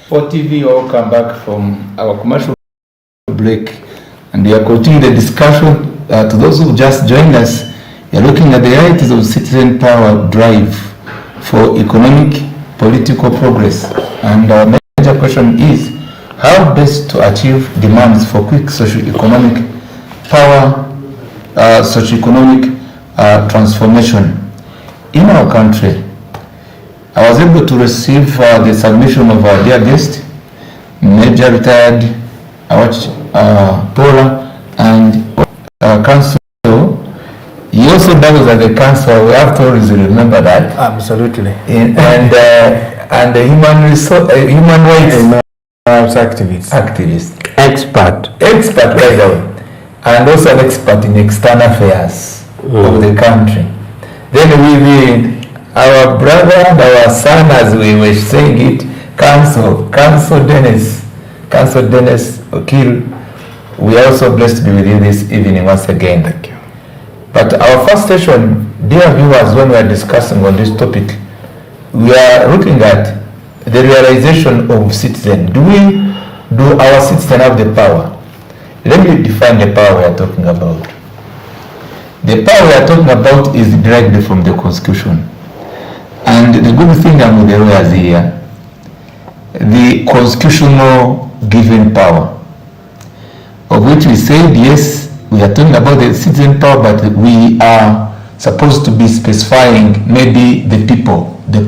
For TV, welcome back from our commercial break, and we are continuing the discussion. To those who just joined us, we are looking at the realities of citizen power drive for economic, political progress, and our major question is how best to achieve demands for quick socio-economic power, socio-economic transformation in our country. I was able to receive the submission of our dear guest, Major Retired Paula, and Council. He also doubles as a council. We have to always remember that. Absolutely. And the human rights activist. Expert, by the way, and also an expert in external affairs of the country. Then our brother and our son, as we were saying it, Council Dennis Okil, we are also blessed to be with you this evening once again. Thank you. But our first session, dear viewers, when we are discussing on this topic, we are looking at the realization of citizen. Do our citizen have the power? Let me define the power we are talking about. The power we are talking about is derived from the Constitution. And the good thing I'm with the lawyers here, the constitutional given power, of which we said, yes, we are talking about the citizen power, but we are supposed to be specifying maybe the people, the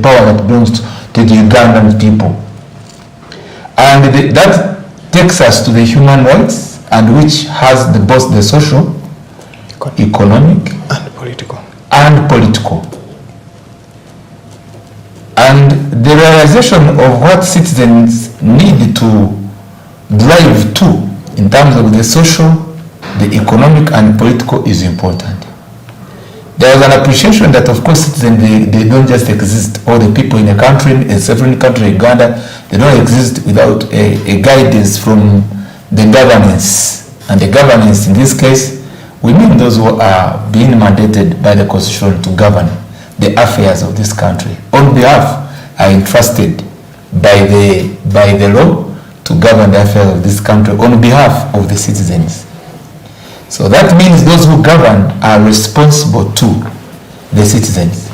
power that belongs to the Ugandan people. And that takes us to the human rights, and which has both the social, economic, and political. And the realization of what citizens need to drive to in terms of the social, the economic and political is important. There is an appreciation that of course citizens, they don't just exist. All the people in a country, a sovereign country, Uganda, they don't exist without a guidance from the governance. And the governance in this case, we mean those who are being mandated by the Constitution to govern the affairs of this country. On behalf, are entrusted by the law to govern the affairs of this country on behalf of the citizens. So that means those who govern are responsible to the citizens.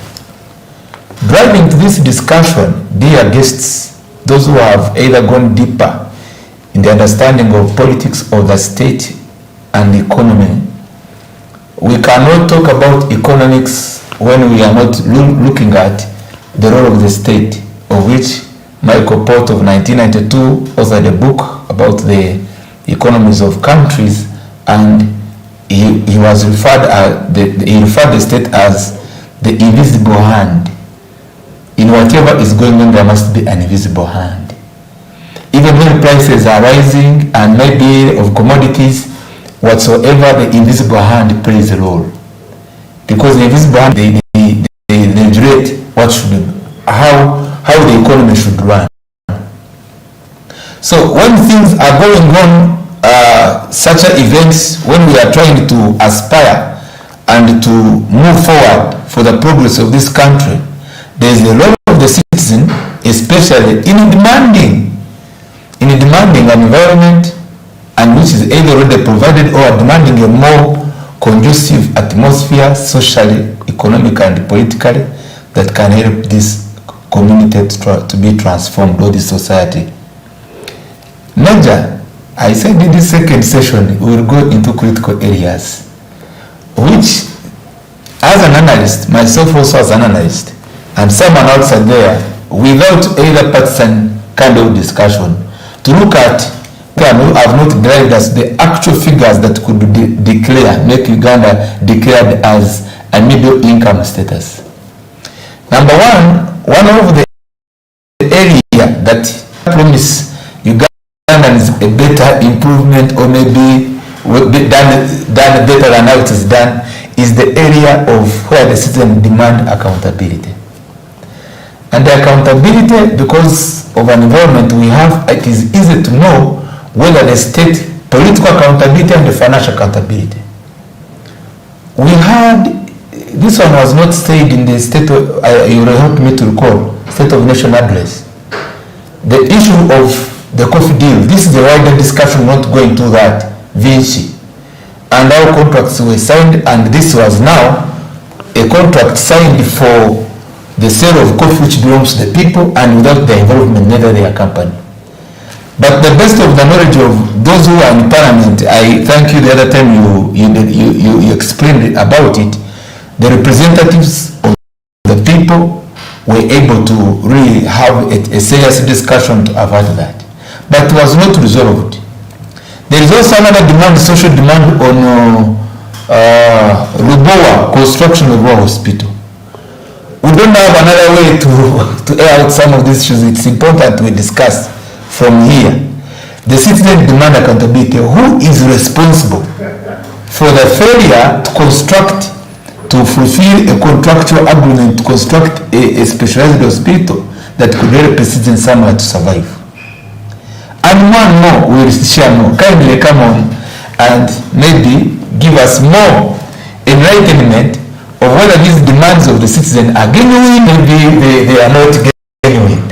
Driving to this discussion, dear guests, those who have either gone deeper in the understanding of politics of the state and the economy, we cannot talk about economics when we are not looking at the role of the state, of which Michael Port of 1992 authored a book about the economies of countries, and he referred the state as the invisible hand. In whatever is going on, there must be an invisible hand. Even when prices are rising and maybe of commodities, whatsoever, the invisible hand plays a role. Because the invisible hand, they regulate what should, how the economy should run. So when things are going on, such events, when we are trying to aspire and to move forward for the progress of this country, there is a role of the citizen, especially in demanding an environment and which is either already provided or demanding a more conducive atmosphere, socially, economically, and politically, that can help this community to be transformed, or this society. Major, I said in this second session, we will go into critical areas, which, as an analyst, myself also as an analyst, and someone outside there, without either partisan kind of discussion, to look at who have not derived as the actual figures that could make Uganda declared as a middle income status. Number one of the area that promise Ugandans a better improvement, or maybe done better than how it is done, is the area of where the citizens demand accountability. And the accountability, because of an environment we have, it is easy to know whether the state political accountability and the financial accountability. We had, this one was not said in the state of, you will help me to recall, State of Nation address. the issue of the coffee deal, this is a wider discussion, not going to that, Vinci. And our contracts were signed, and this was now a contract signed for the sale of coffee which belongs to the people, and without their involvement, neither their company. But the best of the knowledge of those who are in parliament, I thank you the other time you explained about it, the representatives of the people were able to really have a serious discussion to avoid that. But it was not resolved. There is also another demand, social demand on Lubowa, construction of Lubowa Hospital. We don't have another way to air out some of these issues. It's important we discuss from here. The citizen demand accountability. Who is responsible for the failure to construct, to fulfill a contractual agreement to construct a specialized hospital that could help a citizen somewhere to survive? And more we will share more. Kindly come on and maybe give us more enlightenment of whether these demands of the citizen are genuine, maybe they are not genuine.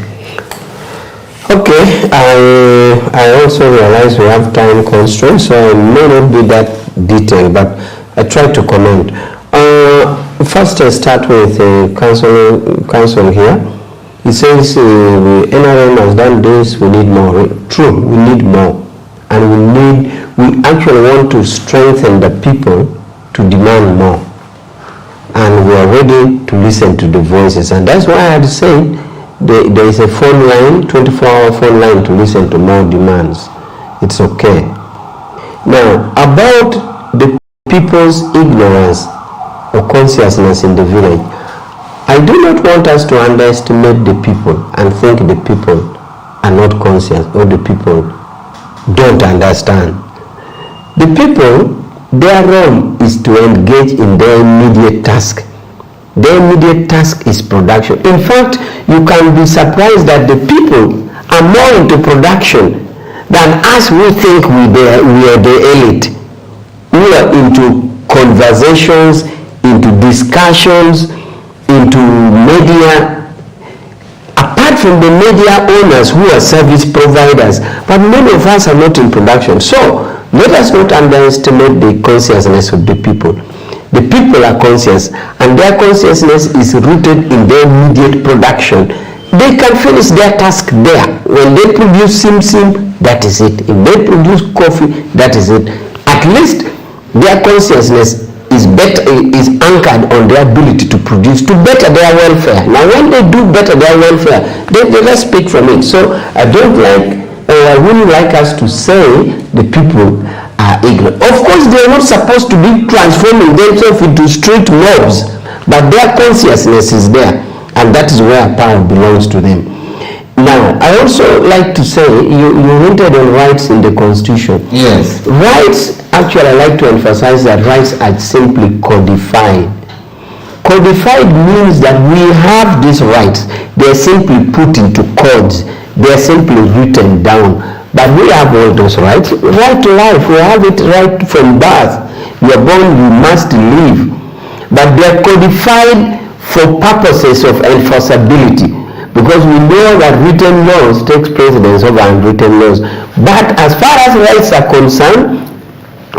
Okay, I also realize we have time constraints, so I may not be that detailed, but I try to comment. First, I start with council here. He says NRM has done this, we need more. True, we need more. And we actually want to strengthen the people to demand more. And we are ready to listen to the voices. And that's why I had said there is a phone line, 24-hour phone line to listen to more demands. It's okay. Now, about the people's ignorance or consciousness in the village, I do not want us to underestimate the people and think the people are not conscious or the people don't understand. The people, their role is to engage in their immediate task. Their immediate task is production. In fact, you can be surprised that the people are more into production than us who think we are the elite. We are into conversations, into discussions, into media, apart from the media owners who are service providers, but many of us are not in production. So let us not underestimate the consciousness of the people. The people are conscious, and their consciousness is rooted in their immediate production. They can finish their task there. When they produce sim, that is it. If they produce coffee, that is it. At least their consciousness is anchored on their ability to produce, to better their welfare. Now when they do better their welfare, they just speak from it. So I wouldn't like us to say the people are ignorant. Of course they are not supposed to be transforming themselves into street mobs, but their consciousness is there, and that is where power belongs to them. Now, I also like to say, you hinted on rights in the Constitution. Yes. Rights, actually, I like to emphasize that rights are simply codified. Codified means that we have these rights. They are simply put into codes. They are simply written down. But we have all those rights. Right to life, we have it right from birth. You are born, you must live. But they are codified for purposes of enforceability, because we know that written laws takes precedence over unwritten laws. But as far as rights are concerned,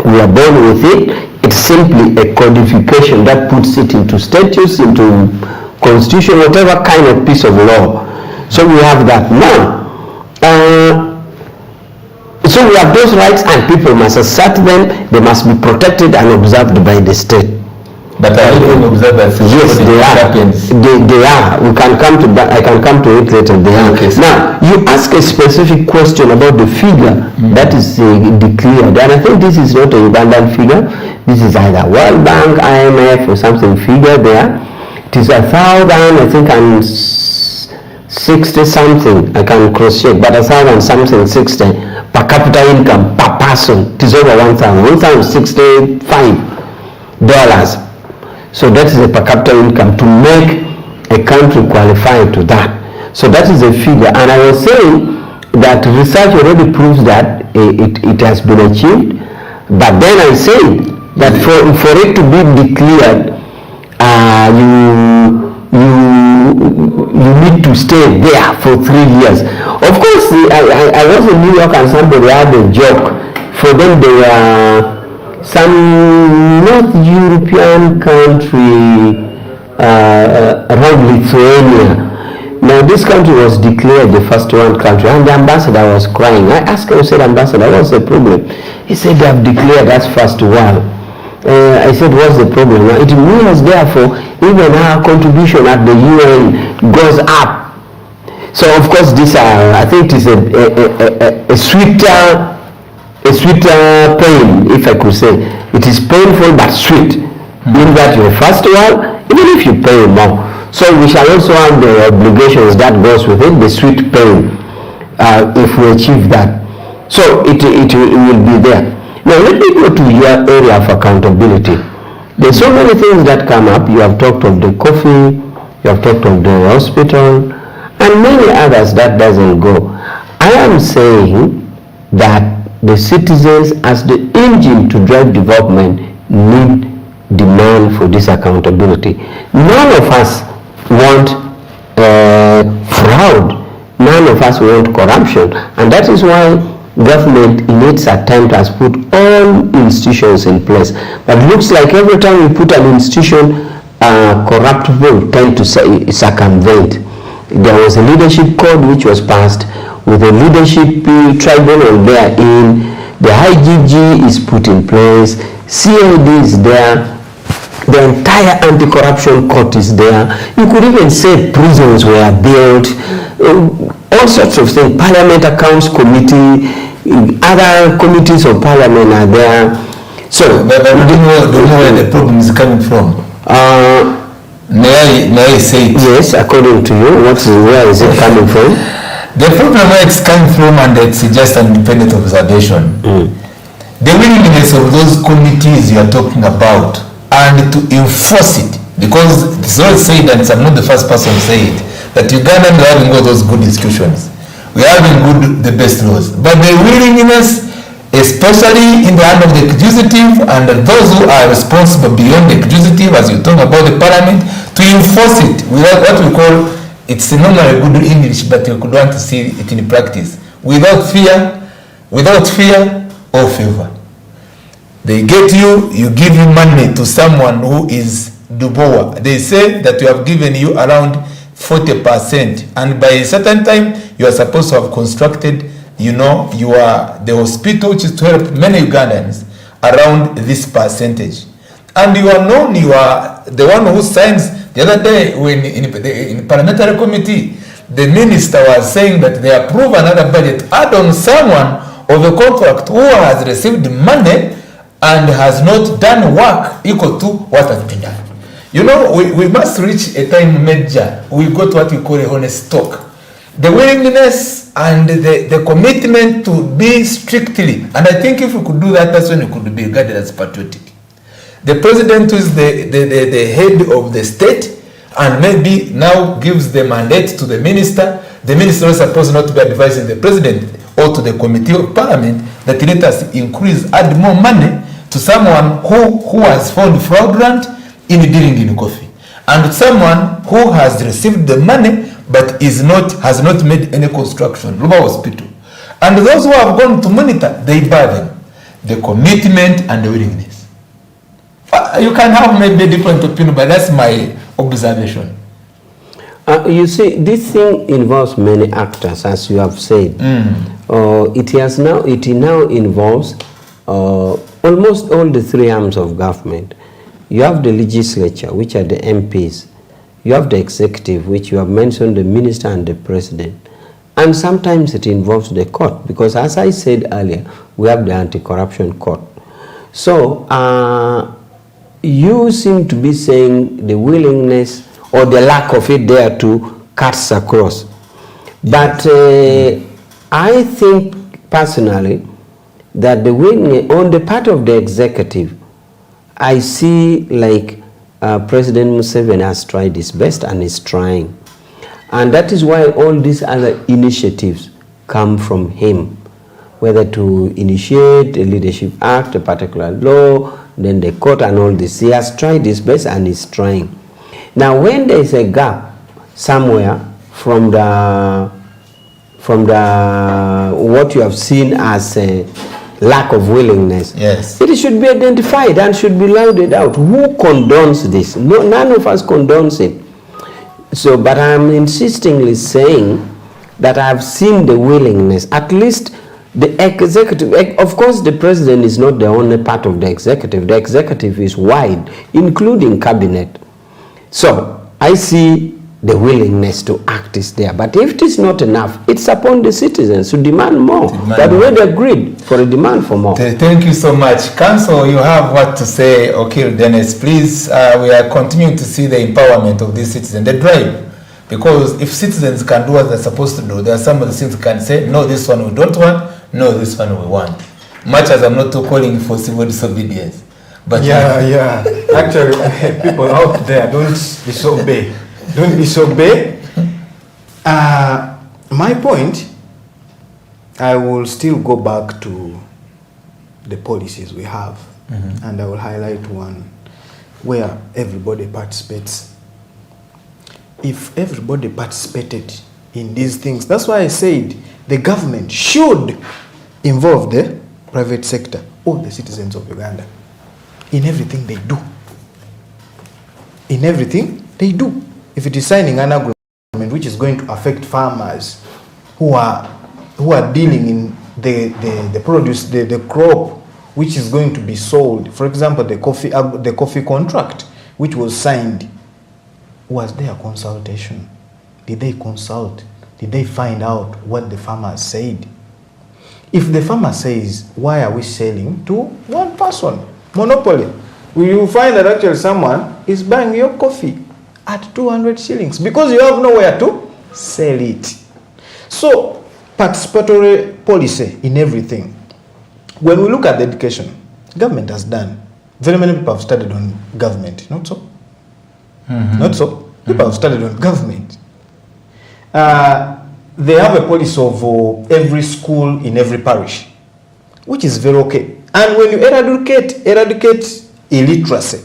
we are born with it. It's simply a codification that puts it into statutes, into constitution, whatever kind of piece of law. So we have that now. So we have those rights, and people must assert them. They must be protected and observed by the state. But are they observed as yes, they are. They are. We can come to that. I can come to it later. They are. Okay, so now, you ask a specific question about the figure that is declared, and I think this is not a Ugandan figure. This is either World Bank, IMF, or something figure there. It is 1,000, I think, and 60 something. I can cross check, but 1,000 something 60 per capita income per person. It is over 1,065 dollars. So that is a per capita income to make a country qualify to that. So that is a figure. And I was saying that research already proves that it has been achieved. But then I said that for it to be declared, you need to stay there for 3 years. Of course, I was in New York and somebody had a joke. For them, they were some North European country around Lithuania. Now, this country was declared the first world country, and the ambassador was crying. I asked him, I said, Ambassador, what's the problem? He said, they have declared us first world. I said, what's the problem? Now, it means, therefore, even our contribution at the UN goes up. So, of course, this, I think it is a sweeter pain, if I could say. It is painful but sweet. In that you're first world, even if you pay more. So we shall also have the obligations that goes with it, the sweet pain, if we achieve that. So it will be there. Now let me go to your area of accountability. There's so many things that come up. You have talked of the coffee, you have talked of the hospital, and many others that doesn't go. I am saying that the citizens as the engine to drive development need demand for this accountability. None of us want fraud. None of us want corruption, and that is why government in its attempt has put all institutions in place. But it looks like every time we put an institution, corruptible tend to circumvent. There was a leadership code which was passed with a leadership tribunal therein. The IGG is put in place. CID is there. The entire anti-corruption court is there. You could even say prisons were built, all sorts of things. Parliament Accounts Committee, other committees of Parliament are there. So, but we don't know where the problem is coming from. May I say it? Yes, according to you, where is it coming from? The problem where it's coming from, and it's just an independent observation. The willingness of those committees you are talking about, and to enforce it, because it's always said, and I'm not the first person to say it, that Ugandans are having all those good institutions. We are having the best laws. But the willingness, especially in the hand of the executive and those who are responsible beyond the executive, as you talk about the parliament, to enforce it without what we call, it's normally good English, but you could want to see it in practice, without fear or favor. They get you, you give you money to someone who is Dubois. They say that you have given you around 40%, and by a certain time you are supposed to have constructed, you are the hospital which is to help many Ugandans around this percentage. And you are known, you are the one who signs. The other day when in parliamentary committee, the minister was saying that they approve another budget, add on someone of a contract who has received money and has not done work equal to what has been done. We must reach a time measure. We got what we call a honest talk. The willingness and the commitment to be strictly, and I think if we could do that, that's when we could be regarded as patriotic. The president who is the head of the state and maybe now gives the mandate to the minister. The minister is supposed not to be advising the president or to the committee of parliament that let us add more money to someone who has found fraudulent in dealing in coffee, and someone who has received the money but has not made any construction, Ruba Hospital. And those who have gone to monitor, they bear them, the commitment and the willingness. You can have maybe a different opinion, but that's my observation. You see, this thing involves many actors, as you have said. It now involves almost all the three arms of government. You have the legislature, which are the MPs. You have the executive, which you have mentioned, the minister and the president. And sometimes it involves the court, because as I said earlier, we have the anti-corruption court. So you seem to be saying the willingness or the lack of it there to cuts across. But I think personally that the willingness on the part of the executive, I see like President Museveni has tried his best and is trying. And that is why all these other initiatives come from him, whether to initiate a leadership act, a particular law, then the court and all this. He has tried his best and is trying. Now when there is a gap, somewhere from the what you have seen as a lack of willingness. Yes. It should be identified and should be lauded out. Who condones this? No, none of us condones it. So, but I'm insistingly saying that I've seen the willingness, at least the executive. Of course, the president is not the only part of the executive. The executive is wide, including cabinet. So, I see the willingness to act is there. But if it is not enough, it's upon the citizens to demand more. But we agreed for a demand for more. Thank you so much. Council, you have what to say. Okay, Dennis, please, we are continuing to see the empowerment of these citizens, the drive. Because if citizens can do what they're supposed to do, there are some of the things can say, no, this one we don't want, no, this one we want. Much as I'm not too calling for civil disobedience. But yeah. Actually, people out there, don't disobey. Don't disobey. My point, I will still go back to the policies we have, and I will highlight one where everybody participates. If everybody participated in these things, that's why I said the government should involve the private sector or the citizens of Uganda in everything they do. In everything they do. If it is signing an agreement which is going to affect farmers who are dealing in the produce, the crop which is going to be sold, for example, the coffee contract which was signed, was there a consultation? Did they consult? Did they find out what the farmer said? If the farmer says, why are we selling to one person? Monopoly. You will find that actually someone is buying your coffee at 200 shillings because you have nowhere to sell it. So, participatory policy in everything. When we look at the education, government has done. Very many people have studied on government, not so? Not so? People have studied on government. They have a policy of every school in every parish, which is very okay. And when you eradicate illiteracy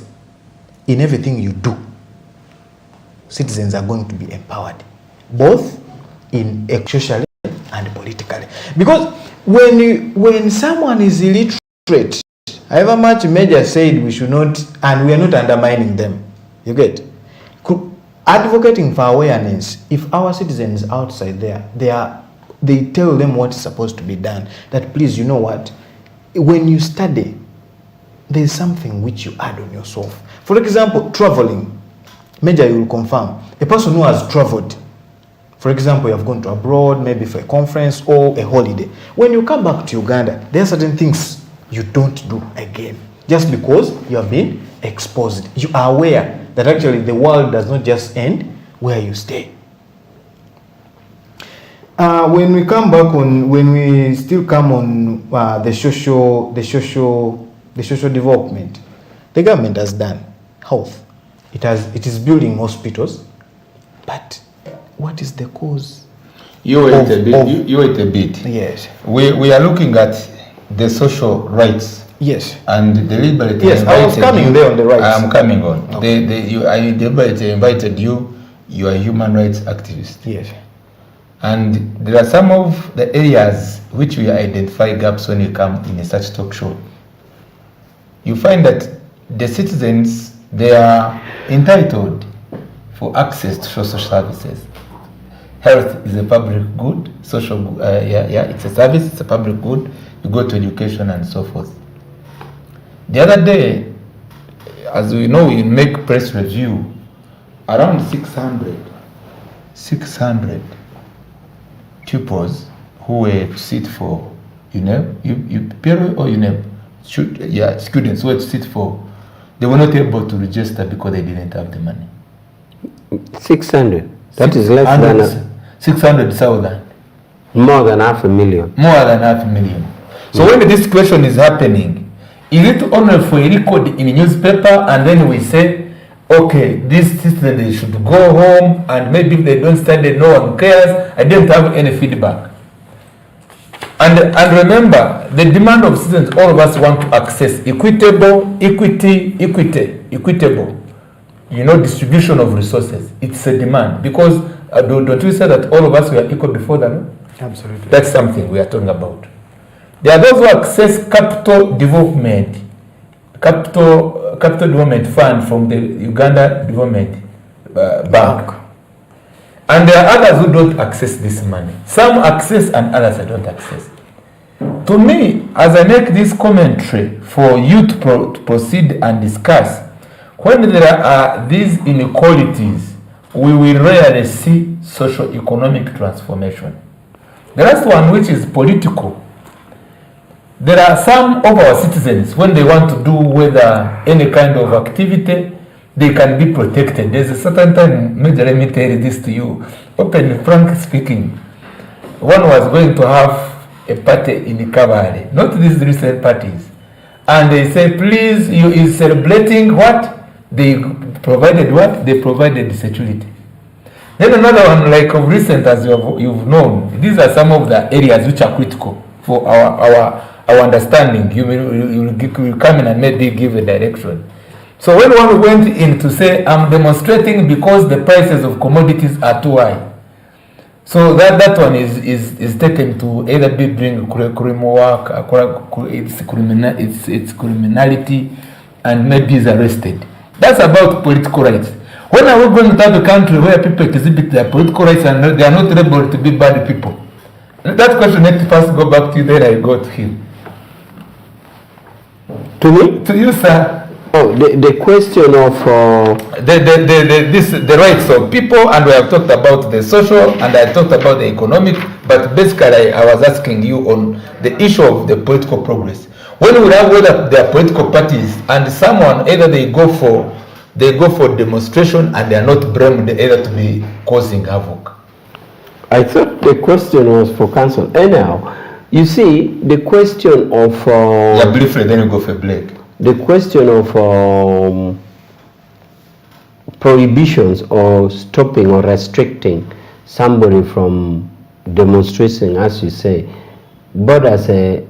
in everything you do, citizens are going to be empowered, both in socially and politically. Because when someone is illiterate, however much Major said we should not, and we are not undermining them, you get, advocating for awareness. If our citizens outside there, they tell them what's supposed to be done, that please, you know what, when you study, there's something which you add on yourself. For example, traveling. Major, you will confirm. A person who has traveled, for example, you have gone to abroad, maybe for a conference or a holiday. When you come back to Uganda, there are certain things you don't do again, just because you have been exposed. You are aware that actually the world does not just end where you stay. When we come back on, when we still come on the social development, the government has done health. It is building hospitals, but what is the cause? You wait a bit. Yes. We are looking at the social rights. Yes. And deliberately yes, I was coming there on the rights. I am coming on. Okay. I deliberately invited you. You are a human rights activist. Yes. And there are some of the areas which we identify gaps when you come in a such talk show. You find that the citizens, they are entitled for access to social services. Health is a public good, social good, it's a service, it's a public good. You go to education and so forth. The other day, as we know, we make press review, around 600 pupils who were to sit for UNEP or UNEP, students who were to sit for, they were not able to register because they didn't have the money. 600? That is less than 600,000. More than 500,000. More than 500,000. So when this question is happening, is it only for a record in a newspaper and then we say, okay, this citizen, they should go home and maybe if they don't study, no one cares. I didn't have any feedback. And remember, the demand of citizens, all of us want to access equitable. distribution of resources. It's a demand because don't we say that all of us were equal before the law? Absolutely. That's something we are talking about. There are those who access capital development fund from the Uganda Development Bank. And there are others who don't access this money. Some access and others don't access. To me, as I make this commentary for you to proceed and discuss, when there are these inequalities, we will rarely see socio-economic transformation. The last one, which is political. There are some of our citizens, when they want to do whether any kind of activity, they can be protected. There's a certain time, maybe let me tell this to you, openly, frank speaking. One was going to have a party in Kabale, not these recent parties. And they say, please, you is celebrating what? They provided what? They provided security. Then another one, like of recent, as you've known, these are some of the areas which are critical for our understanding. You will come in and maybe give a direction. So when one went in to say, I'm demonstrating because the prices of commodities are too high. So that one is taken to either be bring criminal work, it's criminality, and maybe is arrested. That's about political rights. When are we going to have a country where people exhibit their political rights and they are not able to be bad people? That question let me first go back to you, then I go to him. To me? To you, sir. Oh, the question of the rights of people, and we have talked about the social, and I talked about the economic, but basically I was asking you on the issue of the political progress. When we have whether there are political parties and someone either they go for demonstration and they are not blamed either to be causing havoc. I thought the question was for council. Anyhow, you see the question of yeah, briefly, then you go for Blake. The question of prohibitions or stopping or restricting somebody from demonstrating, as you say, but as a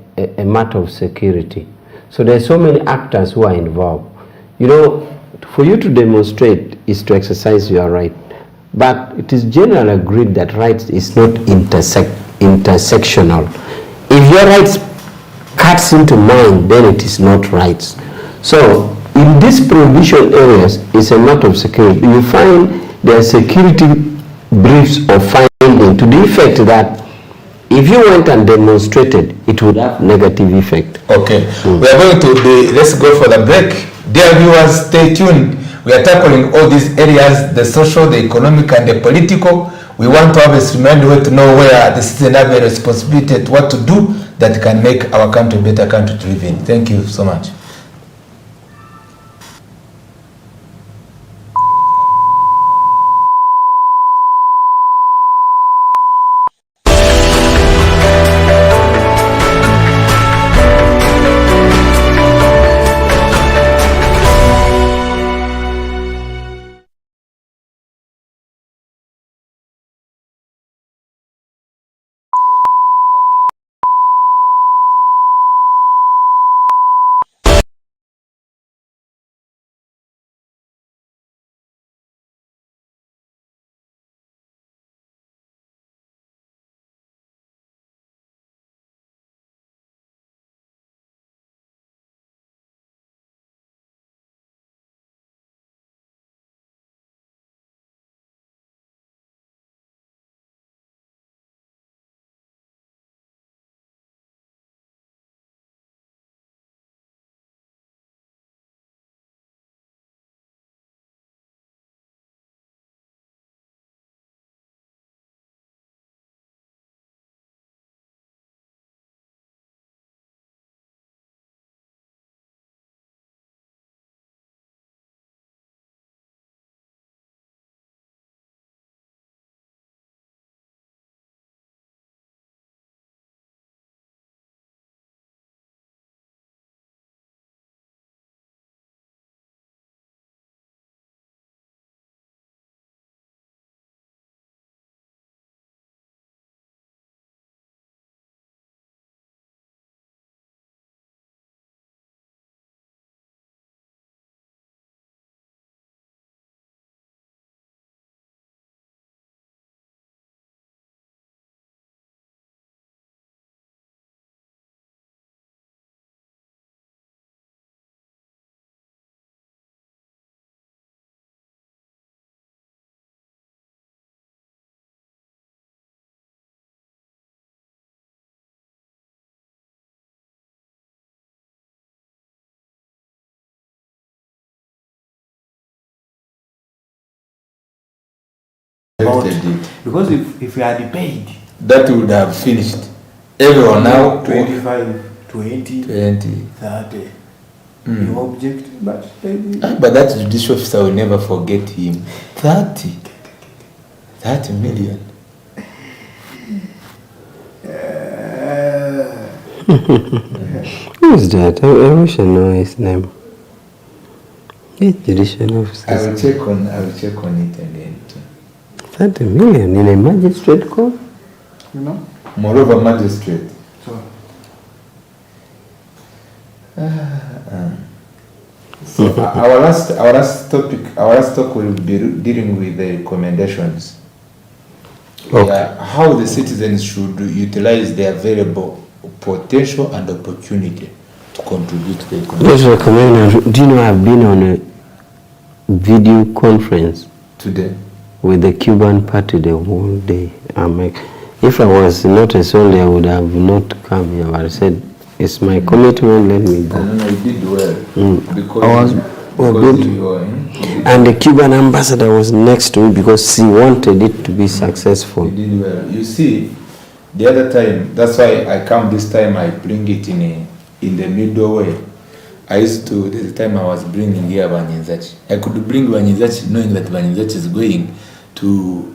matter of security. So there's so many actors who are involved. You know, for you to demonstrate is to exercise your right, but it is generally agreed that rights is not intersectional. If your rights cuts into mine, then it is not rights. So in these prohibition areas, it's a matter of security. You find there are security briefs or finding to the effect that if you went and demonstrated, it would have negative effect. Okay, we are going to let's go for the break. Dear viewers, stay tuned. We are tackling all these areas, the social, the economic, and the political. We want to have a streamlined way to know where the citizens have a responsibility to what to do that can make our country a better country to live in. Thank you so much. about Affected it. because if we had paid That would have finished. Everyone now 25, 20, 20. 30, you object, but But that judicial officer will never forget him. 30 million. Who is that? I wish I know his name. Yes, judicial officer. I will check on it again. 30 million in a magistrate court? you know. Moreover, magistrate. So So our last talk will be dealing with the recommendations. Okay. How the citizens should utilize their available potential and opportunity to contribute to the economy. Let's recommend. Do you know I've been on a video conference Today, with the Cuban party the whole day. If I was not a soldier, I would have not come here. But I said, it's my commitment, let me go. no, you did well. I was good. You are And the Cuban ambassador was next to me because he wanted it to be successful. You did well. You see, the other time, that's why I come this time, I bring it in the middle way. I used to, the time I was bringing here Banyenzachi. I could bring Banyenzachi knowing that Banyenzachi is going to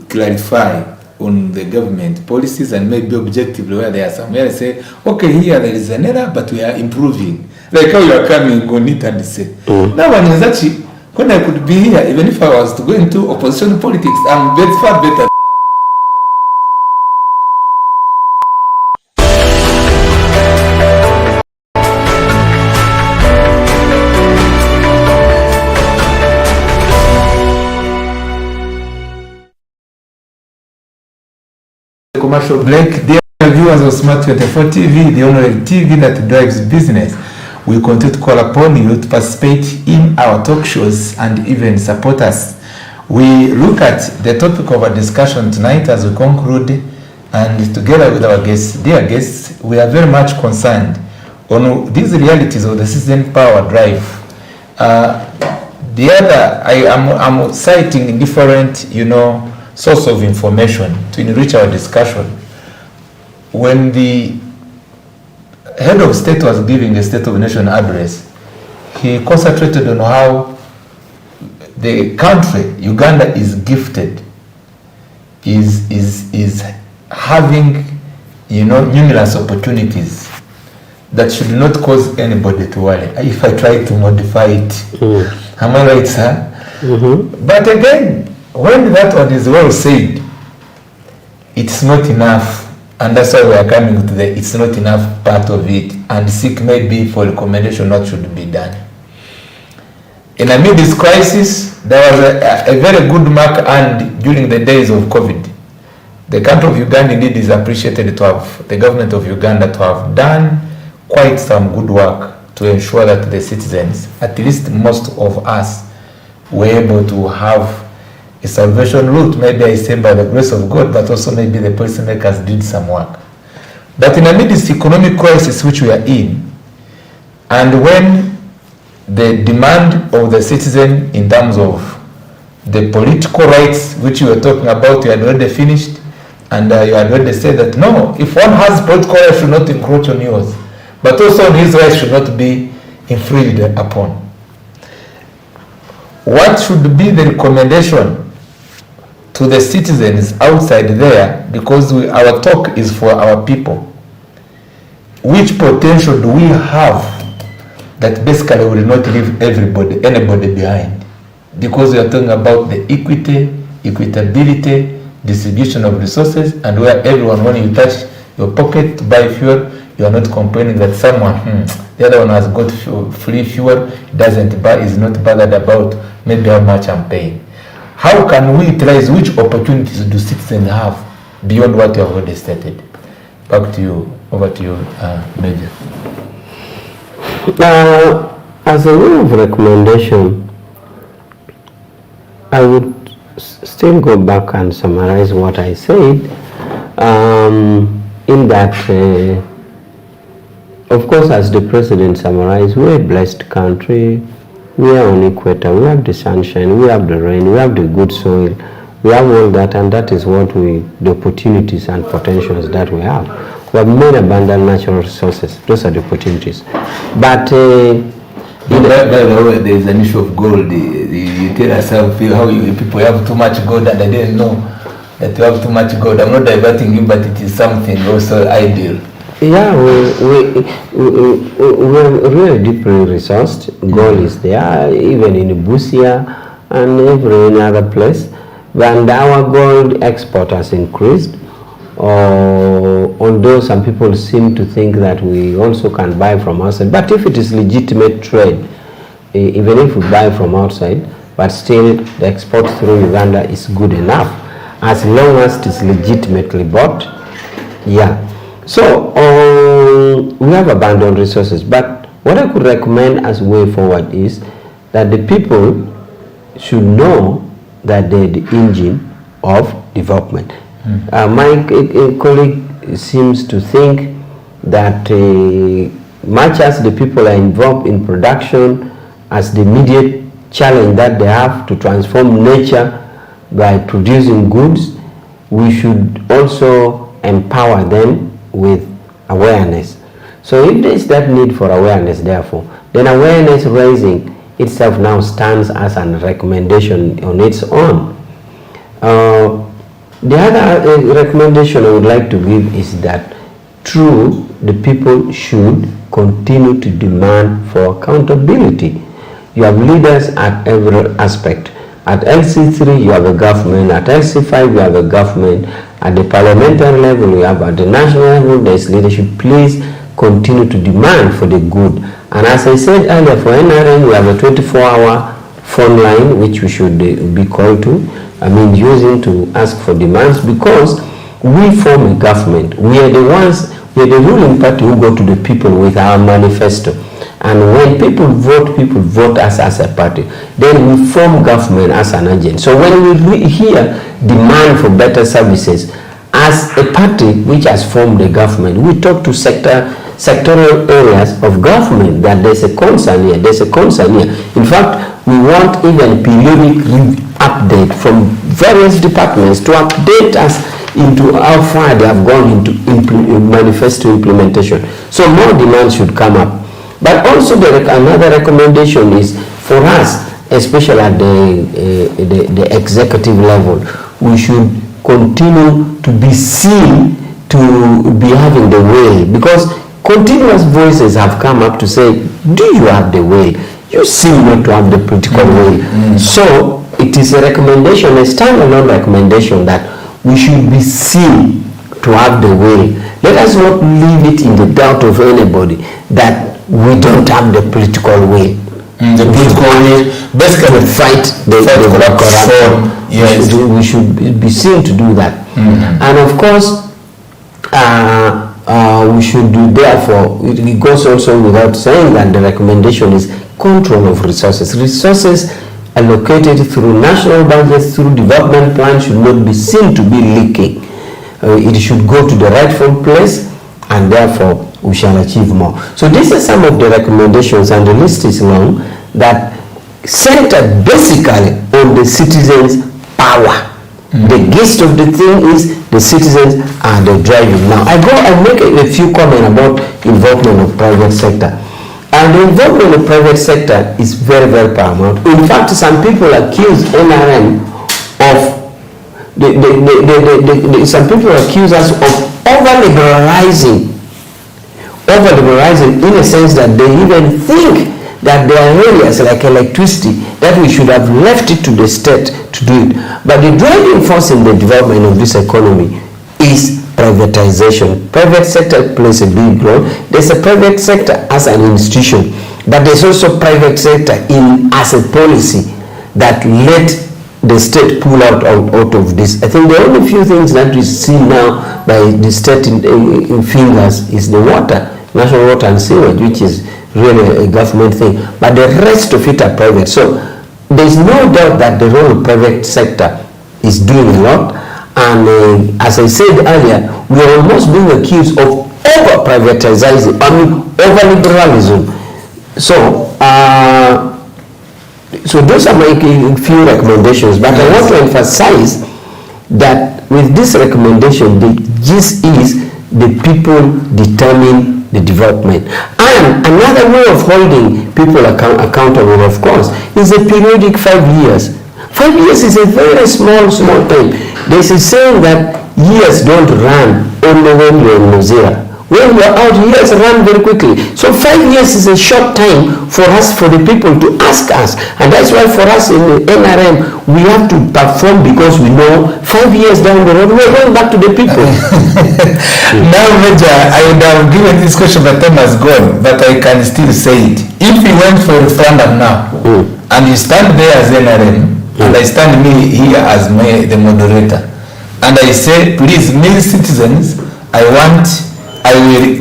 clarify on the government policies and maybe objectively where there are somewhere I say, okay, here there is an error, but we are improving. Like how you are coming on it and say, now Banyenzachi, when I could be here, even if I was to go into opposition politics, I'm far better. Commercial break. Dear viewers of Smart 24 TV, the only TV that drives business, we continue to call upon you to participate in our talk shows and even support us. We look at the topic of our discussion tonight as we conclude, and together with our guests, dear guests, we are very much concerned on these realities of the citizen power drive. The other, I'm citing different, source of information to enrich our discussion. When the head of state was giving a State of the Nation address, he concentrated on how the country, Uganda, is gifted, is having, numerous opportunities that should not cause anybody to worry. If I try to modify it, am I right, sir? Mm-hmm. But again, when that one is well said, it's not enough, and that's why we are coming to the it's not enough part of it, and seek maybe for recommendation what should be done. In amid this crisis, there was a very good mark earned during the days of COVID. The country of Uganda indeed is appreciated to have, the government of Uganda to have done quite some good work to ensure that the citizens, at least most of us, were able to have a salvation route. Maybe I say by the grace of God, but also maybe the policymakers did some work. But in amid this economic crisis which we are in, and when the demand of the citizen in terms of the political rights which you were talking about, you had already finished, and you had already said that no, if one has political rights, should not encroach on yours, but also his rights should not be infringed upon. What should be the recommendation to the citizens outside there, because our talk is for our people? Which potential do we have that basically will not leave anybody behind? Because we are talking about the equity, equitability, distribution of resources, and where everyone, when you touch your pocket to buy fuel, you are not complaining that someone, the other one has got free fuel, is not bothered about maybe how much I'm paying. How can we utilize, which opportunities do citizens have beyond what you have already stated? Back to you, over to you, Major. As a way of recommendation, I would still go back and summarize what I said, in that, of course, as the President summarized, we're a blessed country. We are on equator, we have the sunshine, we have the rain, we have the good soil, We have all that, and that is what the opportunities and potentials that we have. We have many abundant natural resources. Those are the opportunities. But by the way, there is an issue of gold. You tell yourself how people have too much gold, and I didn't know that you have too much gold. I'm not diverting you, but it is something also ideal. Yeah, we're really deeply resourced. Gold is there, even in Busia and every other place. And our gold export has increased. Although some people seem to think that we also can buy from outside. But if it is legitimate trade, even if we buy from outside, but still the export through Uganda is good enough, as long as it is legitimately bought. Yeah. So we have abundant resources, but what I could recommend as way forward is that the people should know that they're the engine of development. My colleague seems to think that much as the people are involved in production, as the immediate challenge that they have to transform nature by producing goods, we should also empower them with awareness. So if there is that need for awareness, therefore, then awareness raising itself now stands as a recommendation on its own. The other recommendation I would like to give is that the people should continue to demand for accountability. You have leaders at every aspect. At LC3 you have a government, at LC5 you have a government, at the parliamentary level you have, at the national level there is leadership. Please continue to demand for the good. And as I said earlier, for NRM we have a 24-hour phone line which we should be called to, using to ask for demands, because we form a government. We are the ruling party who go to the people with our manifesto. And when people vote us as a party. Then we form government as an agent. So when we hear demand for better services, as a party which has formed a government, we talk to sectoral areas of government that there's a concern here, In fact, we want even periodic update from various departments to update us into how far they have gone into manifesto implementation. So more demands should come up. But also another recommendation is for us, especially at the executive level, we should continue to be seen to be having the will, because continuous voices have come up to say, do you have the will? You seem not to have the political will. So it is a recommendation, a standalone recommendation, that we should be seen to have the will. Let us not leave it in the doubt of anybody that we don't have the political will. The political will, basically fight the corruption. Yes. We should be seen to do that. And of course, we should do, therefore, it goes also without saying that the recommendation is control of resources. Resources allocated through national budgets, through development plans, should not be seen to be leaking. It should go to the rightful place, and therefore we shall achieve more. So these are some of the recommendations, and the list is long, that centered basically on the citizens' power. The gist of the thing is the citizens are the driving. Now I make a few comments about involvement of private sector. And the involvement of private sector is very, very paramount. In fact, some people accuse NRM of some people accuse us of over-liberalizing in a sense that they even think that there are areas like electricity that we should have left it to the state to do it. But the driving force in the development of this economy is privatization. Private sector plays a big role. There's a private sector as an institution, but there's also private sector as a policy that let the state pull out of this. I think the only few things that we see now by the state in fingers is the water, national water and sewage, which is really a government thing, but the rest of it are private. So there's no doubt that the role of private sector is doing a lot. And as I said earlier, we are almost being accused of over-privatizing, over-liberalism. So those are my few recommendations, but I want to emphasize that with this recommendation, the gist is the people determine the development. And another way of holding people accountable, of course, is a periodic 5 years. 5 years is a very small time. There's a saying that years don't run only when you're in Mozilla. When we're out, years run very quickly. So 5 years is a short time for us, for the people to ask us. And that's why for us in the NRM, we have to perform because we know 5 years down the road, we're going back to the people. Now, Major, I would have given this question, but time has gone, but I can still say it. If we went for referendum now, and you stand there as NRM, and I stand me here as the moderator, and I say, please, male citizens, I will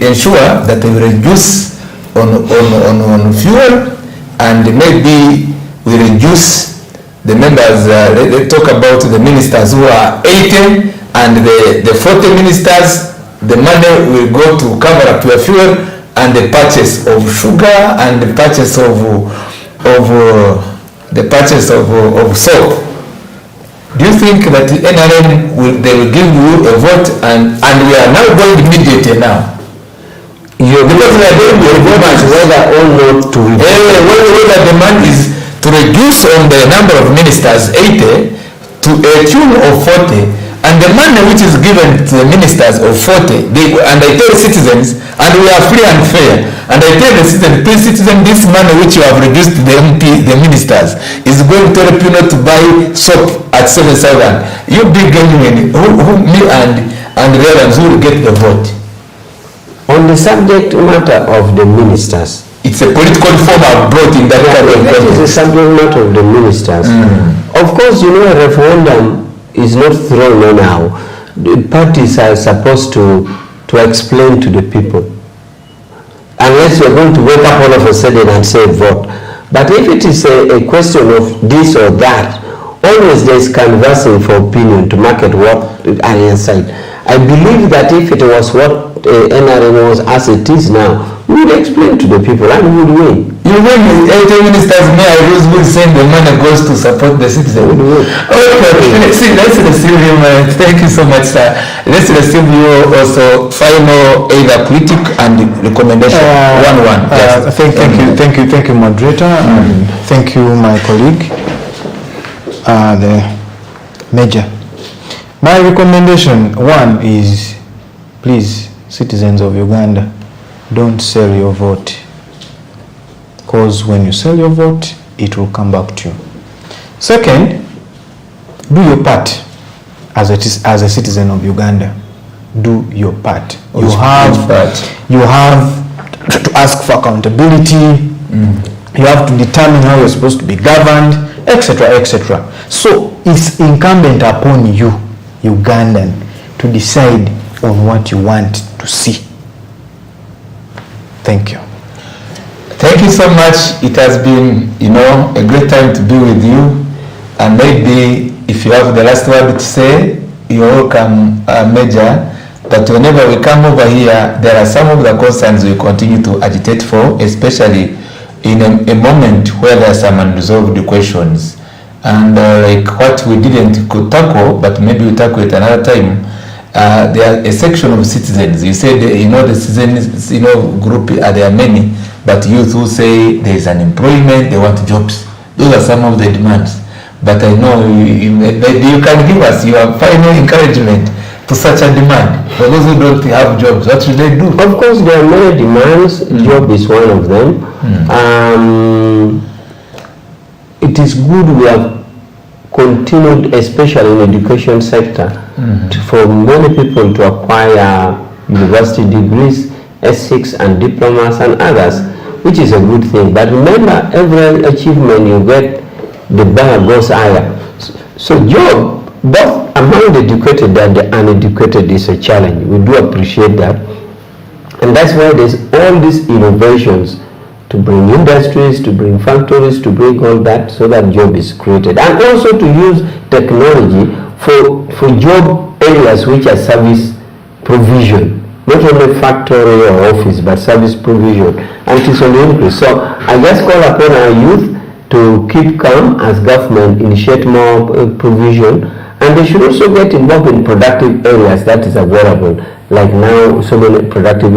ensure that I will reduce on fuel, and maybe we reduce the members, let's talk about the ministers who are 80, and the 40 ministers, the money will go to cover up your fuel and the purchase of sugar and the purchase of soap. Do you think that the NRM they will give you a vote, and we are now going immediately now? Because we are doing the vote whether or not to whether the demand is to reduce on the number of ministers 80 to a tune of 40, and the money which is given to the ministers of 40, and I tell citizens, and we are free and fair, and I tell the citizens, please citizen, this money which you have reduced to the ministers is going to help you not to buy soap at 7,000. You big genuine, me and the others who will get the vote. On the subject matter of the ministers, it's a political reform I've brought in that kind of government. It is the subject matter of the ministers. Of course, you know, a referendum is not thrown anyhow. The parties are supposed to explain to the people. Unless you're going to wake up all of a sudden and say vote. But if it is a question of this or that, always there is canvassing for opinion to market what are inside. I believe that if it was what NRM was as it is now, we would explain to the people and we would win. You win. 80 ministers, me, I will send the money goes to support the citizens. Okay, let's receive him. Thank you so much, sir. Let's receive you also final either critic and recommendation. One. Yes. Thank you, moderator, and thank you, my colleague, the Major. My recommendation one is, please, citizens of Uganda, don't sell your vote, because when you sell your vote, it will come back to you. Second, do your part as a citizen of Uganda. Do your part. You have to ask for accountability. You have to determine how you're supposed to be governed, etc., etc. So it's incumbent upon you, Ugandan, to decide on what you want to see. Thank you. Thank you so much. It has been, a great time to be with you. And maybe if you have the last word to say, you're welcome, Major. But whenever we come over here, there are some of the concerns we continue to agitate for, especially in a moment where there are some unresolved questions. And like what we didn't tackle, but maybe we tackle it another time, there are a section of citizens. You said, the citizens, group, there are many, but youth who say there is unemployment, they want jobs. Those are some of the demands. But I know maybe you can give us your final encouragement to such a demand. For those who don't have jobs, what should they do? Of course, there are many demands. Job is one of them. It is good we have continued, especially in the education sector, for many people to acquire university degrees, S6 and diplomas and others, which is a good thing. But remember, every achievement you get, the bar goes higher. So job, both among the educated and the uneducated, is a challenge. We do appreciate that. And that's why there's all these innovations to bring industries, to bring factories, to bring all that, so that job is created. And also to use technology for job areas which are service provision, not only factory or office, but service provision. And it is on the increase. So I just call upon our youth to keep calm as government initiate more provision, and And they should also get involved in productive areas that is available. Like now, so many productive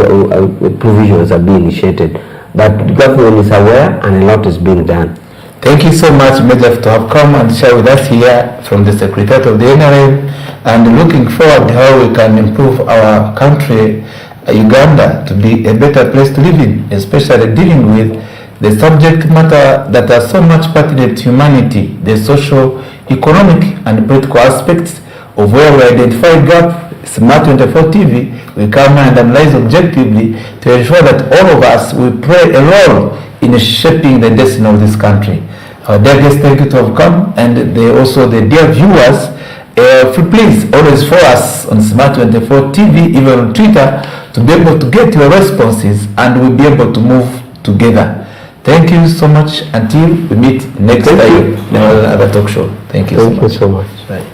provisions are being initiated. But the government is aware and a lot is being done. Thank you so much, Major, to have come and share with us here from the Secretariat of the NRM, and looking forward how we can improve our country, Uganda, to be a better place to live in, especially dealing with the subject matter that are so much pertinent to humanity, the social, economic, and political aspects of where we identify gap. Smart 24 TV, we come and analyze objectively to ensure that all of us will play a role in shaping the destiny of this country. Our dear guests, thank you to have come, and the dear viewers, please always follow us on Smart 24 TV, even on Twitter, to be able to get your responses, and we'll be able to move together. Thank you so much until we meet next time in another talk show. Thank you so much. Thank you so much. Right.